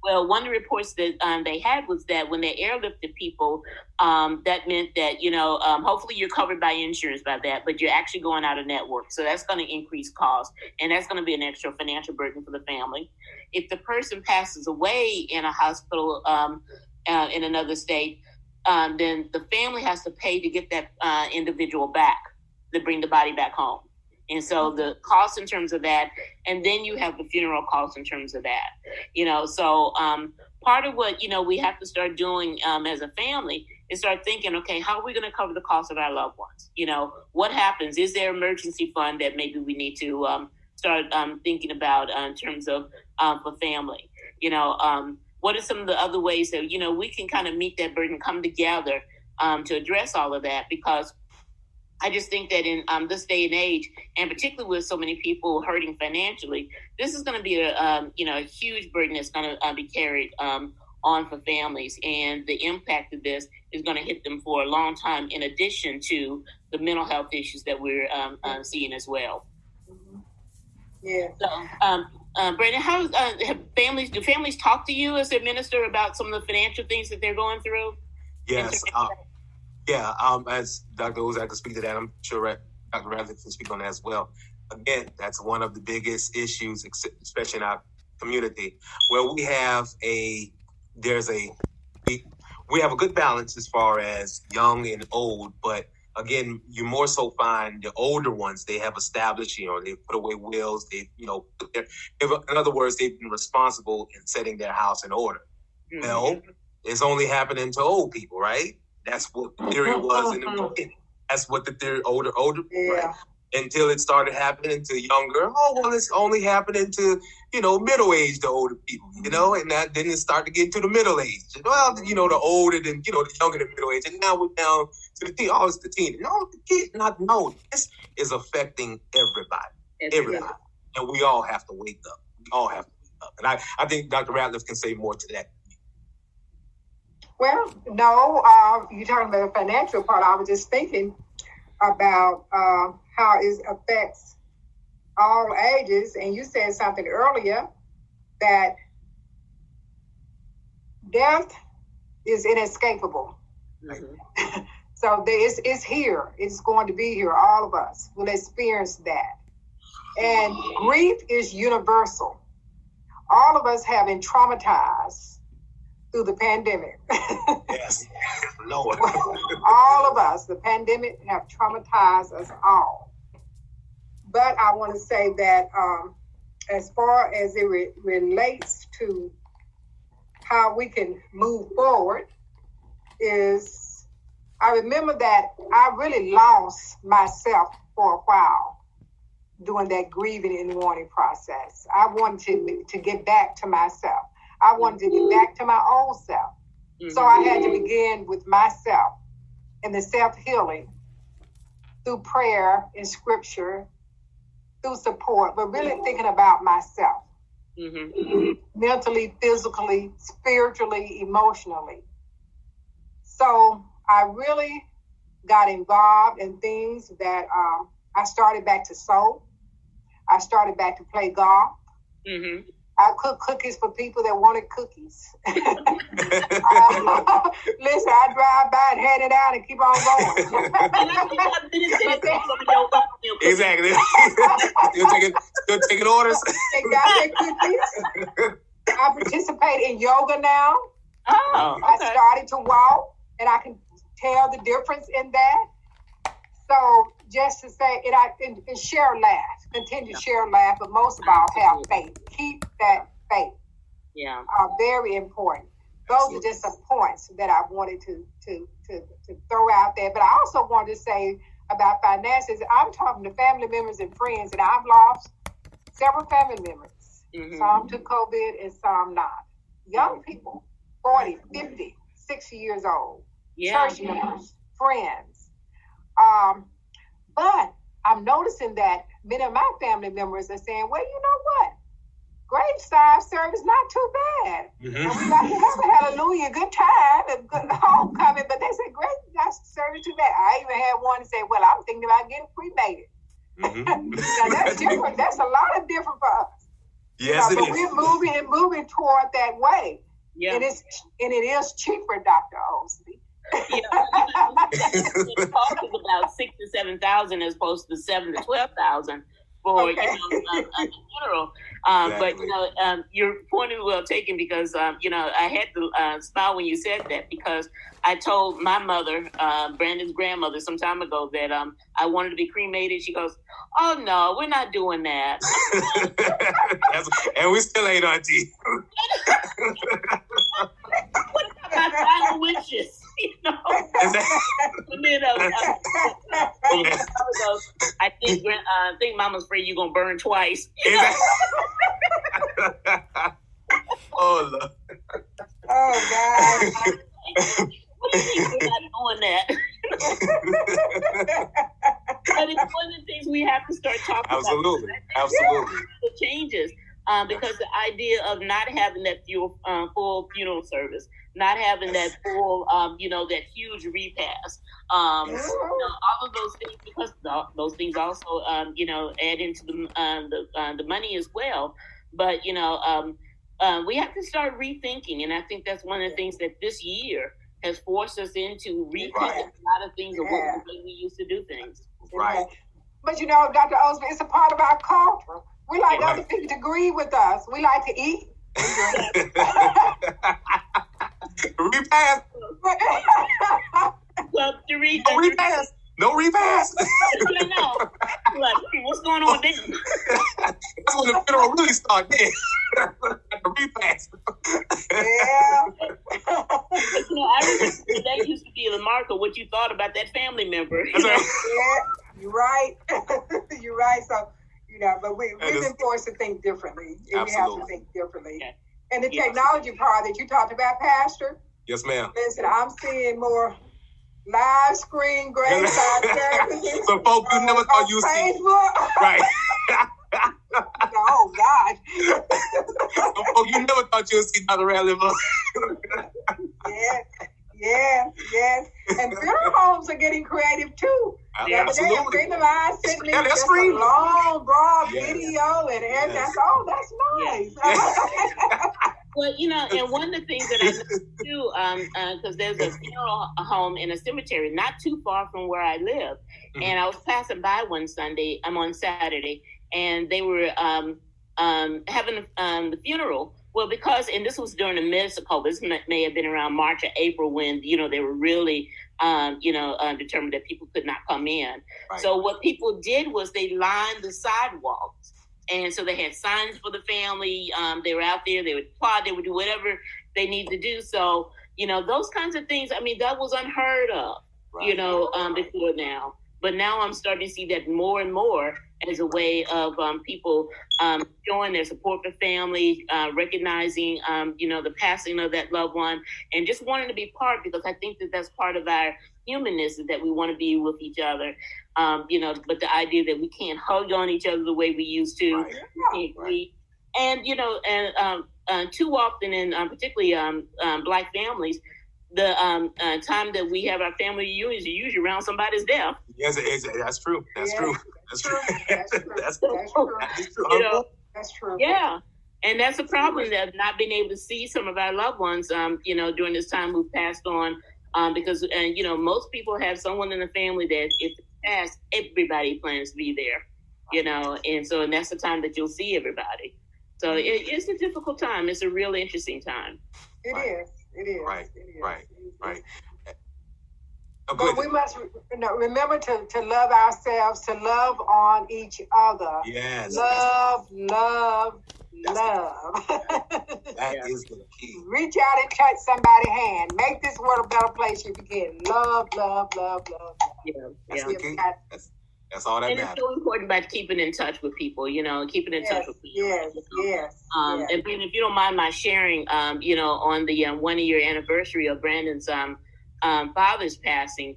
Well, one of the reports that they had was that when they airlifted people, that meant that, hopefully you're covered by insurance by that, but you're actually going out of network. So that's going to increase costs, and that's going to be an extra financial burden for the family. If the person passes away in a hospital in another state, then the family has to pay to get that individual back, to bring the body back home. And so the cost in terms of that, and then you have the funeral costs in terms of that, so part of what, we have to start doing as a family is start thinking, okay, how are we going to cover the cost of our loved ones? What happens? Is there an emergency fund that maybe we need to start thinking about in terms of for family? What are some of the other ways that, we can kind of meet that burden, come together to address all of that? Because I just think that in this day and age, and particularly with so many people hurting financially, this is going to be a huge burden that's going to be carried on for families, and the impact of this is going to hit them for a long time. In addition to the mental health issues that we're seeing as well. Yeah. So, Brandon, how do families talk to you as their minister about some of the financial things that they're going through? Yes. As Dr. Ozak can speak to that, I'm sure Dr. Ratliff can speak on that as well. Again, that's one of the biggest issues, especially in our community, where we have a good balance as far as young and old, but again, you more so find the older ones, they have established, they put away wills, in other words, they've been responsible in setting their house in order. Mm-hmm. Well, it's only happening to old people, right? That's what the theory was in the beginning. That's what the theory, older, yeah. Right? Until it started happening to younger. Oh, well, it's only happening to, middle-aged to older people, and that then it started to get to the middle-aged. Well, the older than, the younger than middle-aged. And now we're down to the teen. Oh, it's the teen. No, the kid, this is affecting everybody. And we all have to wake up. And I think Dr. Ratliff can say more to that. Well, no, you're talking about the financial part. I was just thinking about how it affects all ages. And you said something earlier that death is inescapable. Mm-hmm. So it's here. It's going to be here. All of us will experience that. And grief is universal. All of us have been traumatized through the pandemic. Yes, Lord. All of us, the pandemic have traumatized us all. But I want to say that as far as it relates to how we can move forward, is I remember that I really lost myself for a while during that grieving and mourning process. I wanted to get back to myself. I wanted to get back to my old self. Mm-hmm. So I had to begin with myself and the self-healing through prayer and scripture, through support, but really thinking about myself. Mm-hmm. Mentally, physically, spiritually, emotionally. So I really got involved in things that I started back to sew. I started back to play golf. Mm-hmm. I cook cookies for people that wanted cookies. Listen, I drive by and hand it out and keep on going. Exactly. Still taking orders. They got their cookies. I participate in yoga now. Oh, okay. I started to walk, and I can tell the difference in that. So just to say, and share laugh, continue to share laugh, but most of all, have faith. Keep that faith. Yeah, very important. Those are just some points that I wanted to throw out there. But I also wanted to say about finances. I'm talking to family members and friends, and I've lost several family members. Mm-hmm. Some to COVID and some not. Young people, 40, 50, 60 years old. Yeah. Church members, friends. But I'm noticing that many of my family members are saying, well, you know what? Graveside service not too bad. Mm-hmm. And we got to have a hallelujah, good time, a good homecoming, but they said graveside service too bad. I even had one say, well, I'm thinking about getting cremated. Mm-hmm. Now that's different. That's a lot of different for us. Yes, it is. But we're moving toward that way. Yeah. And it is cheaper, Dr. Osby. Yeah, it costs about $6,000 to $7,000 as opposed to $7,000 to $12,000 for a funeral. Exactly. But your point is well taken because I had to smile when you said that because I told my mother, Brandon's grandmother, some time ago that I wanted to be cremated. She goes, "Oh no, we're not doing that." And we still ain't auntie. What about my final wishes? I think Mama's afraid you're gonna burn twice. Oh, Lord. Oh, God. What do you think we're not doing that? But it's one of the things we have to start talking about. Absolutely. The changes. Because the idea of not having that full funeral service, not having that full, that huge repast, all of those things, because those things also, add into the money as well. But, we have to start rethinking. And I think that's one of the things that this year has forced us into rethinking a lot of things of what we used to do things. Right. But, Dr. Osby, it's a part of our culture. We like other people to agree with us. We like to eat. Repass. No repass. I know. Like, what's going on with this? That's when the funeral really started. The repass. Yeah. I remember that used to be the mark of what you thought about that family member. Yeah, you're right. You're right. So, but we've been forced to think differently. And we have to think differently. Yeah. And the technology part that you talked about, Pastor. Yes, ma'am. Listen, I'm seeing more live screen graveside services. So folks you never thought you see. Facebook. Right. Oh, God. So folks you never thought you would see Dr. Ratliff. Yes. And funeral homes are getting creative too. Absolutely. A friend of mine sent me just a long, broad video and that's nice. Well, and one of the things that I know too, because there's a funeral home in a cemetery not too far from where I live, and I was passing by one Saturday, and they were having the funeral. Well, and this was during the midst of COVID. This may have been around March or April when, they were really, determined that people could not come in. Right. So what people did was they lined the sidewalks. And so they had signs for the family. They were out there. They would applaud. They would do whatever they needed to do. So, those kinds of things, that was unheard of, before now. But now I'm starting to see that more and more as a way of people showing their support for family, recognizing, the passing of that loved one, and just wanting to be part, because I think that that's part of our humanness, is that we want to be with each other. But the idea that we can't hug on each other the way we used to. Right. And too often, in particularly Black families, the time that we have our family reunions are usually around somebody's death. Yes, that's true. That's true. That's true. That's true. Yeah. And that's a problem, that not being able to see some of our loved ones, during this time who've passed on, because, most people have someone in the family that if they pass, everybody plans to be there, and that's the time that you'll see everybody. So it's a difficult time. It's a really interesting time. It is. Right. But we must remember to love ourselves, to love on each other. Yes. Love. That is the key. Reach out and touch somebody's hand. Make this world a better place if you can. Love. That's the key. That's all that matters. And it's so important about keeping in touch with people, keeping in touch with people. Yes. And if you don't mind my sharing, on the 1 year anniversary of Brandon's father's passing,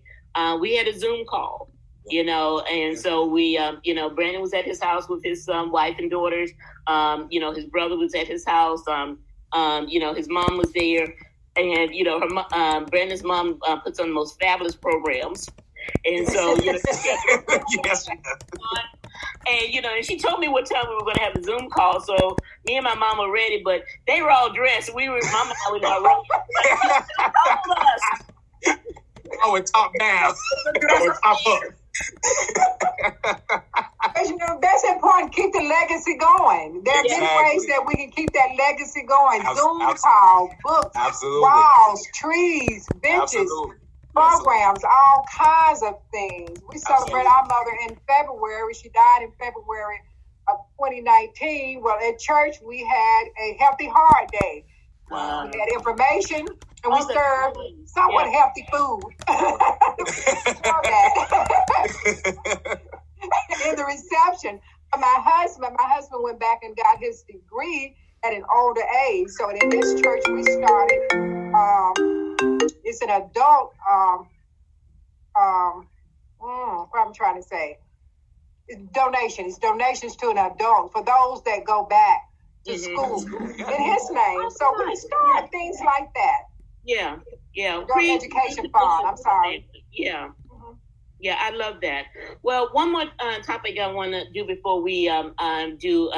we had a Zoom call, and so we, Brandon was at his house with his wife and daughters. His brother was at his house. His mom was there, and Brandon's mom puts on the most fabulous programs. And so, yes, and she told me what time we were going to have a Zoom call. So me and my mom were ready, but they were all dressed. Mama and I was all ready. Oh, and top down. Or top up. That's important. Keep the legacy going. There are many ways that we can keep that legacy going. Zoom call, books, walls, trees, benches, programs, all kinds of things. We celebrate our mother in February. She died in February of 2019. Well, at church, we had a Healthy Heart Day. Wow. We had information. And we serve somewhat healthy food. In the reception. My husband went back and got his degree at an older age. So in this church we started, it's an adult, what I'm trying to say, it's donations to an adult for those that go back to school in his name. So we start things like that. Yeah. Education fund, I'm sorry. Yeah, I love that. Well, one more topic I want to do before we give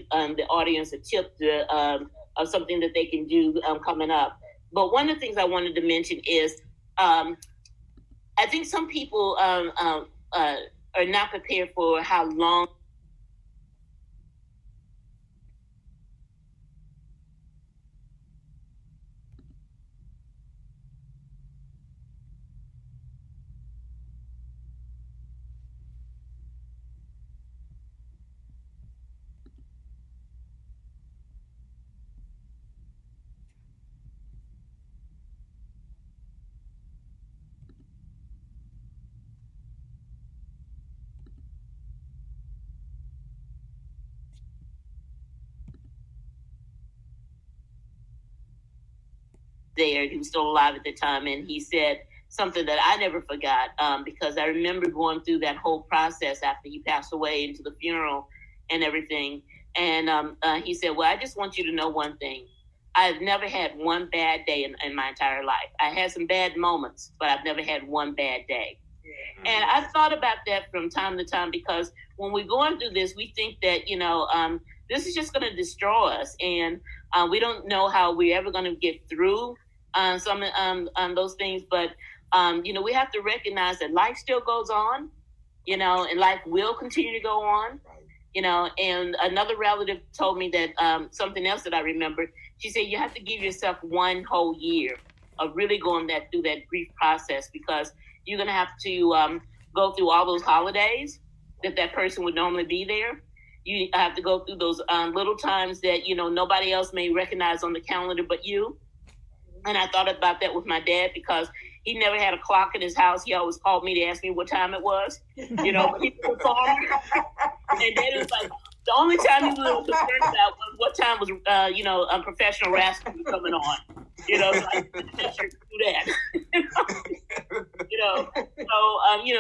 the audience a tip of something that they can do coming up. But one of the things I wanted to mention is I think some people are not prepared for how long there. He was still alive at the time, and he said something that I never forgot because I remember going through that whole process after he passed away into the funeral and everything. And he said, well, I just want you to know one thing. I've never had one bad day in my entire life. I had some bad moments, but I've never had one bad day. And I've thought about that from time to time because when we're going through this, we think that, this is just going to destroy us. And we don't know how we're ever going to get through some those things. But, we have to recognize that life still goes on, and life will continue to go on, And another relative told me that something else that I remember. She said, you have to give yourself one whole year of really going through that grief process because you're going to have to go through all those holidays that person would normally be there. You have to go through those little times that, nobody else may recognize on the calendar but you. And I thought about that with my dad because he never had a clock in his house. He always called me to ask me what time it was, when he was a farmer. And then it was like, the only time he was concerned about was what time was, a professional wrestling coming on. So I couldn't do that.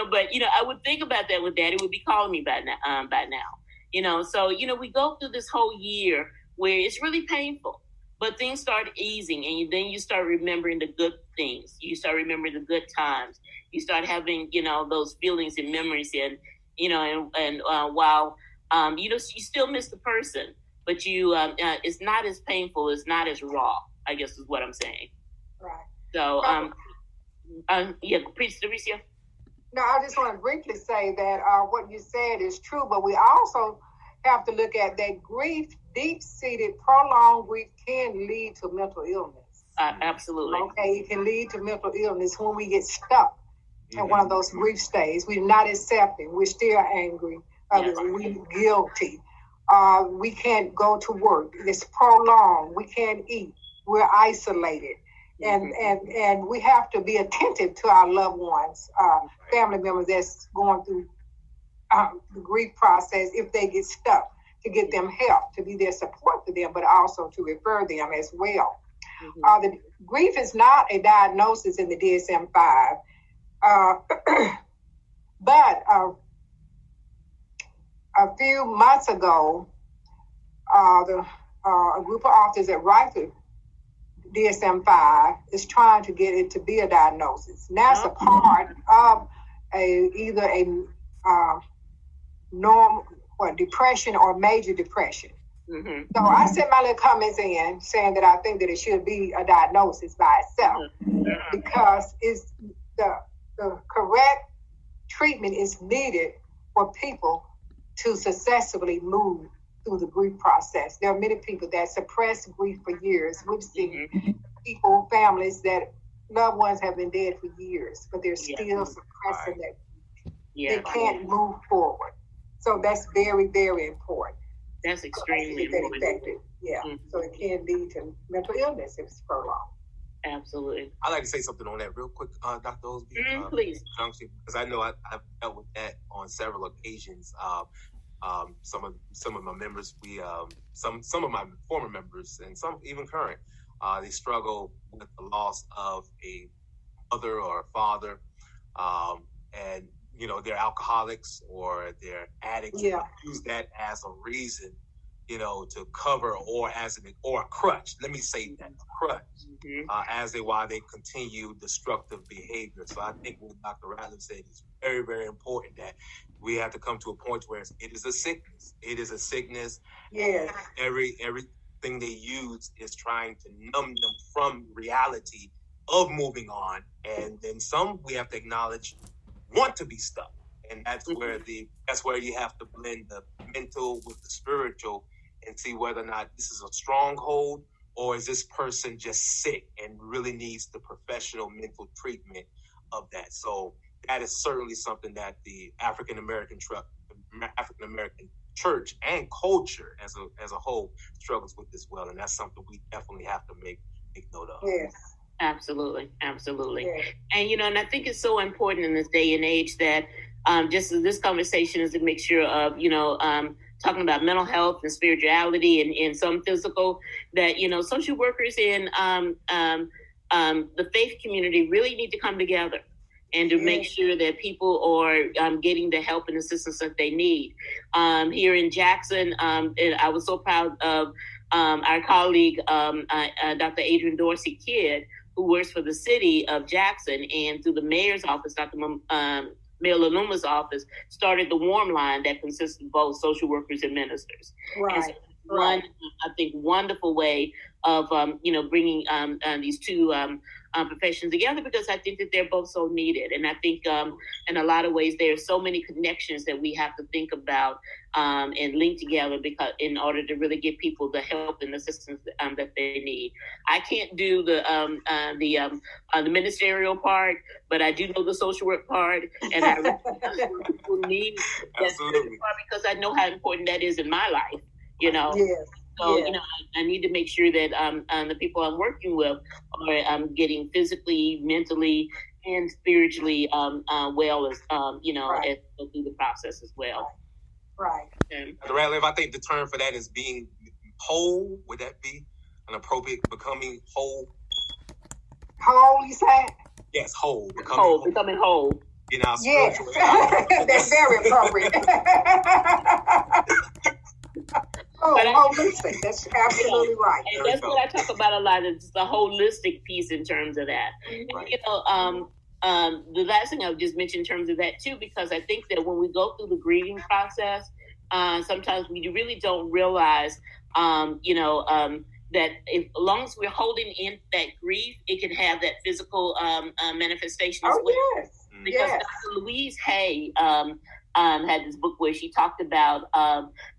But I would think about that with Daddy would be calling me by now. So we go through this whole year where it's really painful, but things start easing, and then you start remembering the good things. You start remembering the good times. You start having those feelings and memories, and while you still miss the person, but you it's not as painful, it's not as raw, I guess is what I'm saying. Right. So Priest Teresa. No, I just want to briefly say that what you said is true, but we also have to look at that grief, deep-seated, prolonged grief can lead to mental illness. Absolutely. Okay, it can lead to mental illness when we get stuck in one of those grief stages. We're not accepting. We're still angry. We're guilty. We can't go to work. It's prolonged. We can't eat. We're isolated. And we have to be attentive to our loved ones, family members that's going through the grief process if they get stuck, to get them help, to be their support to them, but also to refer them as well. The grief is not a diagnosis in the DSM-5, but a few months ago, a group of authors at Ratliff DSM-5 is trying to get it to be a diagnosis. And that's a part of either a depression or major depression. So I sent my little comments in saying that I think that it should be a diagnosis by itself because it's the correct treatment is needed for people to successfully move through the grief process. There are many people that suppress grief for years. We've seen people, families that loved ones have been dead for years, but they're still suppressing that. They can't move forward. So that's very, very important. That's extremely important. So it can lead to mental illness if it's prolonged. Absolutely. I'd like to say something on that real quick, Dr. Osby. Please. Because I know I've dealt with that on several occasions. Some of my members, some of my former members, and some even current, they struggle with the loss of a mother or a father, and they're alcoholics or they're addicts. Yeah. Use that as a reason, to cover or a crutch. Let me say that, a crutch, why they continue destructive behavior. So I think what Dr. Ratliff said is very, very important, that we have to come to a point where it is a sickness. It is a sickness. Yes. Everything they use is trying to numb them from reality of moving on. And then some, we have to acknowledge, want to be stuck. And that's where you have to blend the mental with the spiritual and see whether or not this is a stronghold or is this person just sick and really needs the professional mental treatment of that. So that is certainly something that the African American church and culture as a whole struggles with as well. And that's something we definitely have to make note of. Yes. Absolutely. Yes. And, and I think it's so important in this day and age that just as this conversation is a mixture of, talking about mental health and spirituality and some physical, that, social workers in the faith community really need to come together and to make sure that people are getting the help and assistance that they need. Here in Jackson, and I was so proud of our colleague, Dr. Adrian Dorsey Kidd, who works for the city of Jackson, and through the mayor's office, Dr. Mayor Laluma's office, started the Warm Line that consists of both social workers and ministers. Right. And so one, I think, wonderful way of, bringing these two professions together, because I think that they're both so needed. And I think in a lot of ways, there are so many connections that we have to think about and link together, because in order to really give people the help and assistance that they need. I can't do the ministerial part, but I do know the social work part, and I really people need that part, because I know how important that is in my life. Yes. So, I need to make sure that the people I'm working with are getting physically, mentally, and spiritually well as, as they go through the process as well. Right. Dr. Ratliff, I think the term for that is being whole. Would that be an appropriate, becoming whole? Whole, you said? Yes, whole. Becoming whole. Yes. That's very appropriate. Holistic. That's absolutely right. And that's what I talk about a lot, is the holistic piece in terms of that. Right. The last thing I would just mention in terms of that too, because I think that when we go through the grieving process, sometimes we really don't realize, that as long as we're holding in that grief, it can have that physical manifestation as well. Yes. Because Dr. Louise Hay had this book where she talked about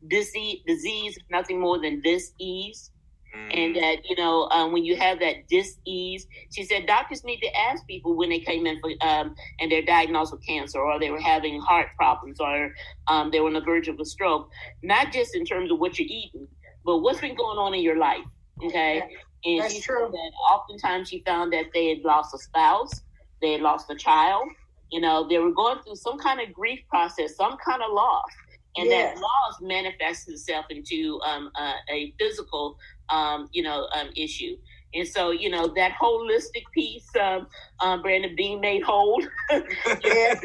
disease, nothing more than dis-ease. And that, when you have that dis-ease, she said doctors need to ask people when they came in for, and they're diagnosed with cancer, or they were having heart problems, or they were on the verge of a stroke, not just in terms of what you're eating, but what's been going on in your life. Okay. And That's she true. said that oftentimes she found that they had lost a spouse, they had lost a child, they were going through some kind of grief process, some kind of loss. And that loss manifests itself into a physical, issue. And so, that holistic piece, Brandon, being made whole. Yes.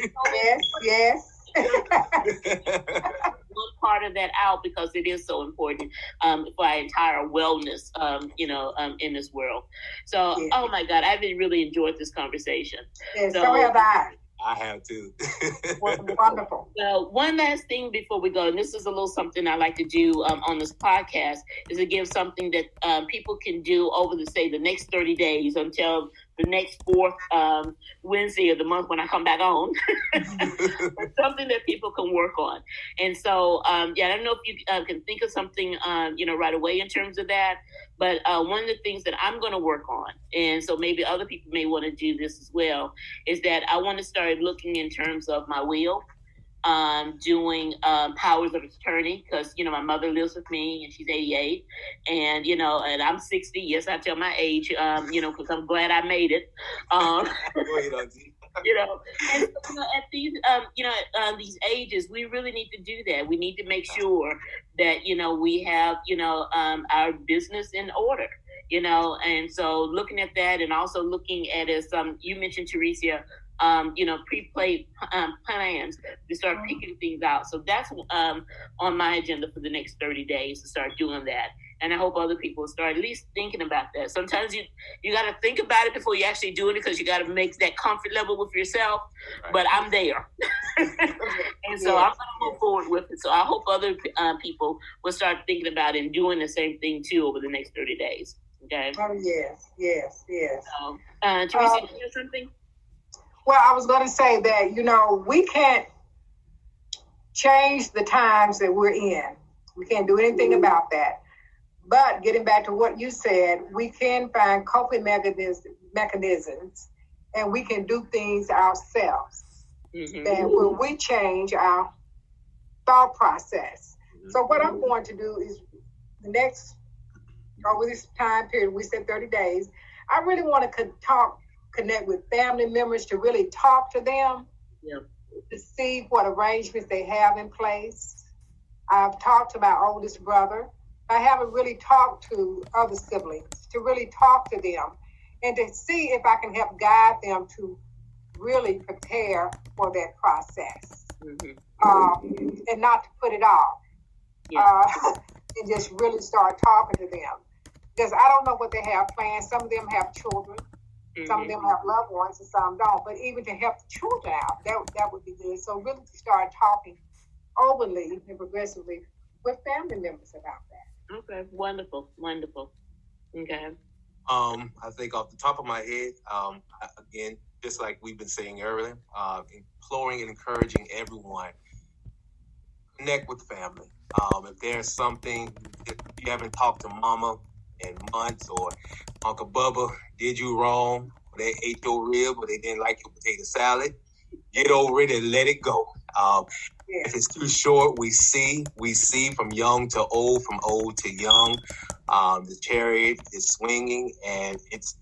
One part of that out, because it is so important for our entire wellness, in this world. So, oh my God, I've really enjoyed this conversation. Yes, so have I. I have too. Wonderful. Well, one last thing before we go, and this is a little something I like to do on this podcast, is to give something that people can do over the next 30 days until the next fourth Wednesday of the month when I come back on. Something that people can work on. And so, I don't know if you can think of something, right away in terms of that. But one of the things that I'm going to work on, and so maybe other people may want to do this as well, is that I want to start looking in terms of my will. doing powers of attorney because, you know, my mother lives with me and she's 88 and, you know, and I'm 60. Yes, I tell my age, you know, because I'm glad I made it. You know, and so, you know, at these, these ages, we really need to do that. We need to make sure that, you know, we have, you know, our business in order, you know, and so looking at that and also looking at as you mentioned, Teresa, you know, pre-play plans to start picking things out. So that's on my agenda for the next 30 days to start doing that. And I hope other people start at least thinking about that. Sometimes you got to think about it before you actually do it because you got to make that comfort level with yourself. Right. But I'm there. And so I'm going to move forward with it. So I hope other people will start thinking about it and doing the same thing too over the next 30 days. Okay? Oh, yes. So, Teresa, you have something? Well, I was going to say that, you know, we can't change the times that we're in. We can't do anything about that. But getting back to what you said, we can find coping mechanisms and we can do things ourselves. Mm-hmm. And when we change our thought process. Mm-hmm. So what I'm going to do is the next, over this time period, we said 30 days, I really want to connect with family members to really talk to them, to see what arrangements they have in place. I've talked to my oldest brother. I haven't really talked to other siblings, to really talk to them and to see if I can help guide them to really prepare for that process. Mm-hmm. And not to put it off. And just really start talking to them. Because I don't know what they have planned. Some of them have children. Mm-hmm. Some of them have loved ones and some don't. But even to help the children out, that would be good. So really to start talking openly and progressively with family members about that. Okay, wonderful. Okay. I think off the top of my head, again, just like we've been saying earlier, imploring and encouraging everyone, connect with family. If there's something, if you haven't talked to mama in months or Uncle Bubba did you wrong, or they ate your rib or they didn't like your potato salad, get over it and let it go. If it's too short, we see from young to old, from old to young. The chariot is swinging, and it's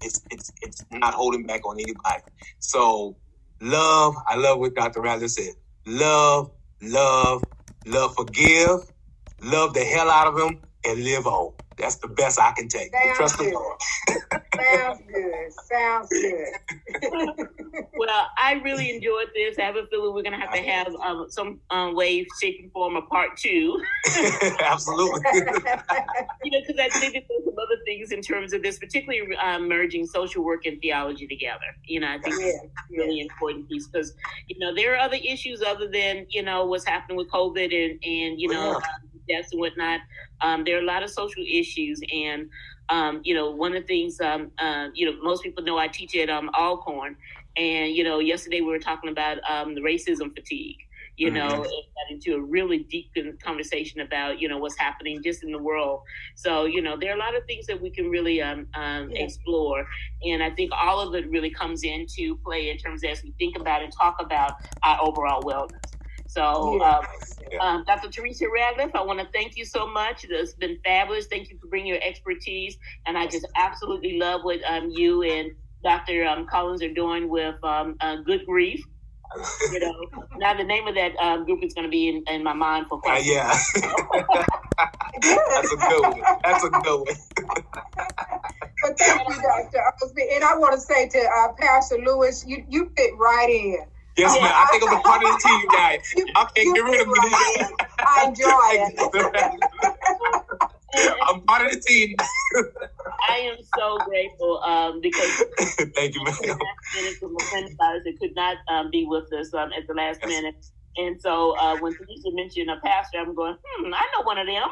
not holding back on anybody. So, love. I love what Dr. Ratliff said. Love, forgive, love the hell out of him, and live on. That's the best I can take. Trust the Lord. Sounds good. Well, I really enjoyed this. I have a feeling we're going to have some way, shape, and form a part 2. Absolutely. You know, because I think that there's some other things in terms of this, particularly merging social work and theology together. You know, I think that's a really important piece because, you know, there are other issues other than, you know, what's happening with COVID and you know, deaths and whatnot. There are a lot of social issues and, you know, one of the things, you know, most people know I teach at Alcorn. And, you know, yesterday we were talking about the racism fatigue, you know, and got into a really deep conversation about, you know, what's happening just in the world. So, you know, there are a lot of things that we can really explore. And I think all of it really comes into play in terms of as we think about and talk about our overall wellness. So, Dr. Teresa Ratliff, I want to thank you so much. It's been fabulous. Thank you for bringing your expertise. And I just absolutely love what you and Dr. Collins are doing with Good Grief. You know, now the name of that group is going to be in my mind for quite That's a good one. But thank you, Dr. Osby. And I want to say to Pastor Lewis, you fit right in. Yes, ma'am. I think I'm a part of the team, guys. I can't get rid of me. I enjoy it. I'm part of the team. I am so grateful because thank you, ma'am. From a friend of ours that could not be with us at the last minute. And so when Teresa mentioned a pastor, I'm going, I know one of them.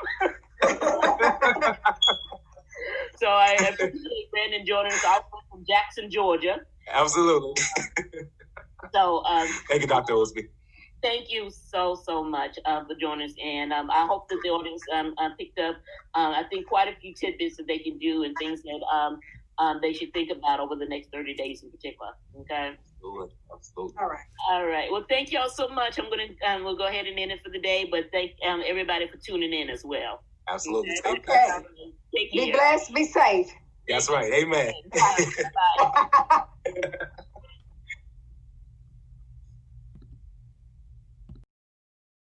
So I appreciate Brandon joining us all from Jackson, Georgia. Absolutely. So thank you, Dr. Osby. Thank you so much for joining us, and I hope that the audience picked up, I think, quite a few tidbits that they can do and things that they should think about over the next 30 days in particular. Okay. Absolutely. All right. Well, thank y'all so much. We'll go ahead and end it for the day, but thank everybody for tuning in as well. Absolutely. Okay. Take care. Be blessed. Be safe. That's right. Amen. Bye.